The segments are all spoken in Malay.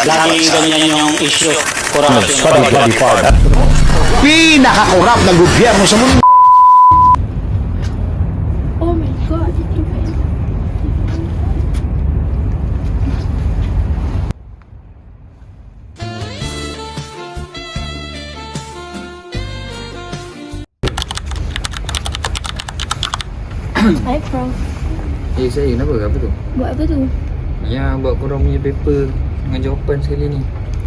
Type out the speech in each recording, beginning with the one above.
Laging ganyan yung issue. Sorry, bloody father. Pinakakurap na gobyerno sa mundo. Oh my god, itu kan. Hai Prof, Saya kenapa? Apa tu? buat apa tu? Ya, buat korang punya paper dengan jawapan sekali ni.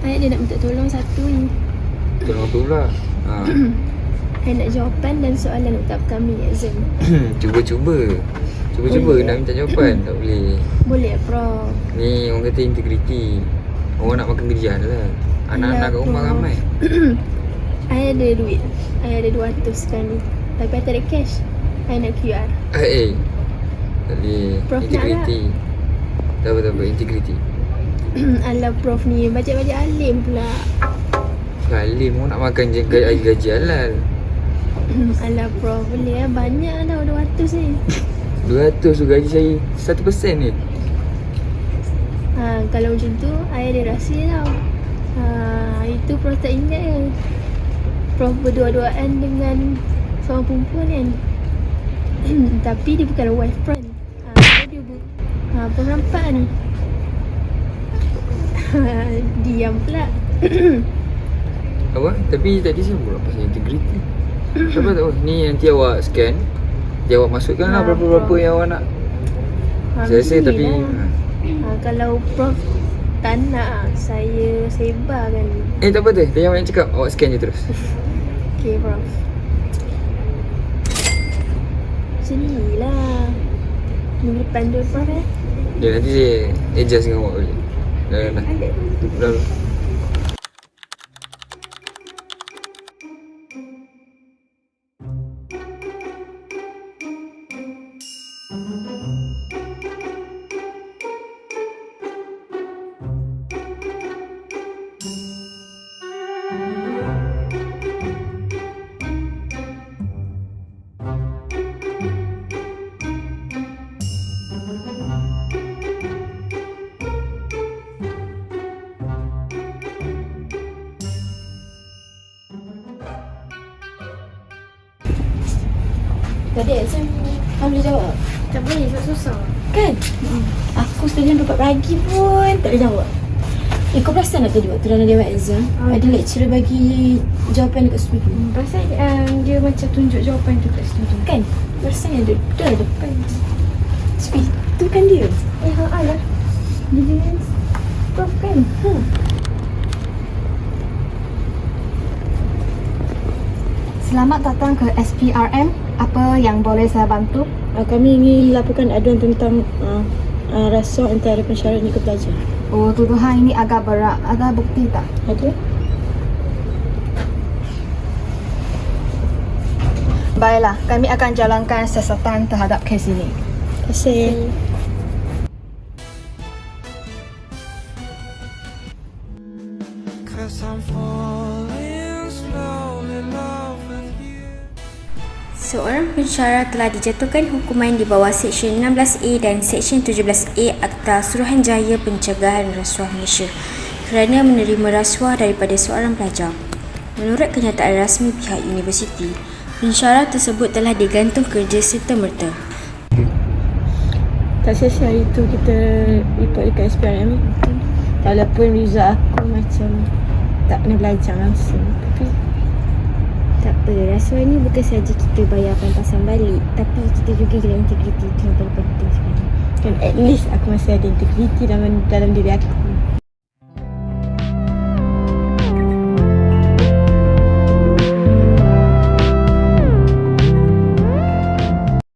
Ayah dia nak minta tolong satu ni. Tolong tu pula. Ayah nak jawapan dan soalan untuk upcoming exam. Cuba-cuba Boleh. nak minta jawapan. Tak boleh. Boleh Prof? Ni orang kata integriti. Orang nak makan kerja lah. Anak-anak kat rumah Prof. ramai. Ayah ada duit. Ayah ada 200 sekarang ni. Tapi I tak ada cash. Ayah nak QR. Tak boleh. Prof nak Integriti. Tak apa, integriti. Alah Prof ni baca-baca alim pula. Alim orang nak makan gaji halal. Alah Prof, boleh lah. Banyak tau 200 ni. 200 tu gaji saya 1% ni. Kalau macam tu, ayah ada rahsia tau. Itu Prof tak ingat kan? Prof berdua-duaan dengan seorang perempuan kan? Tapi dia bukan wife friend. Dia Prof nampak ni. Diam pula. Apa? Tapi tadi saya buat pasal integriti. Siapa tahu? Ni nanti awak scan. Nanti awak masukkan lah berapa-berapa yang awak nak. Saya rasa tapi Kalau Prof tak nak, saya sebarkan. tak apa tu. Jangan banyak cakap. Awak scan je terus. Okay Prof. Macam ni lah. Minggu depan dulu Prof Nanti saya adjust dengan awak boleh. Dah. Tadi exam kamu boleh jawab? Tak boleh, sebab susah. Kan? Aku studian 4 pagi pun tak boleh jawab. Kau perasan tak tadi waktu dalam dewan exam ada lecturer bagi jawapan dekat studio? Pasal dia macam tunjuk jawapan tu kat studio. Kan? Perasan ada dah depan. Tapi tu kan dia. Alah. Dia dengan Prof kan? Selamat datang ke SPRM. Apa yang boleh saya bantu? Kami ingin laporkan aduan tentang rasuah antara pensyarat ni ke pelajar. Oh, tuduhan ini agak berat. Ada bukti tak? Ada? Baiklah, kami akan jalankan siasatan terhadap kes ini. Terima kasih. Seorang pensyarat telah dijatuhkan hukuman di bawah Seksyen 16A dan Seksyen 17A Akta Suruhanjaya Pencegahan Rasuah Malaysia kerana menerima rasuah daripada seorang pelajar. Menurut kenyataan rasmi pihak universiti, pensyarat tersebut telah digantung kerja serta-merta. Tak sia-sia hari tu kita report dekat SPRM. Walaupun result aku macam tak pernah belajar langsung. Tapi Tak apa, rasuah ni bukan saja kita bayar pampasan balik, tapi kita juga kena integriti. Itu yang paling penting sebenarnya. kan at least aku masih ada integriti dalam diri aku.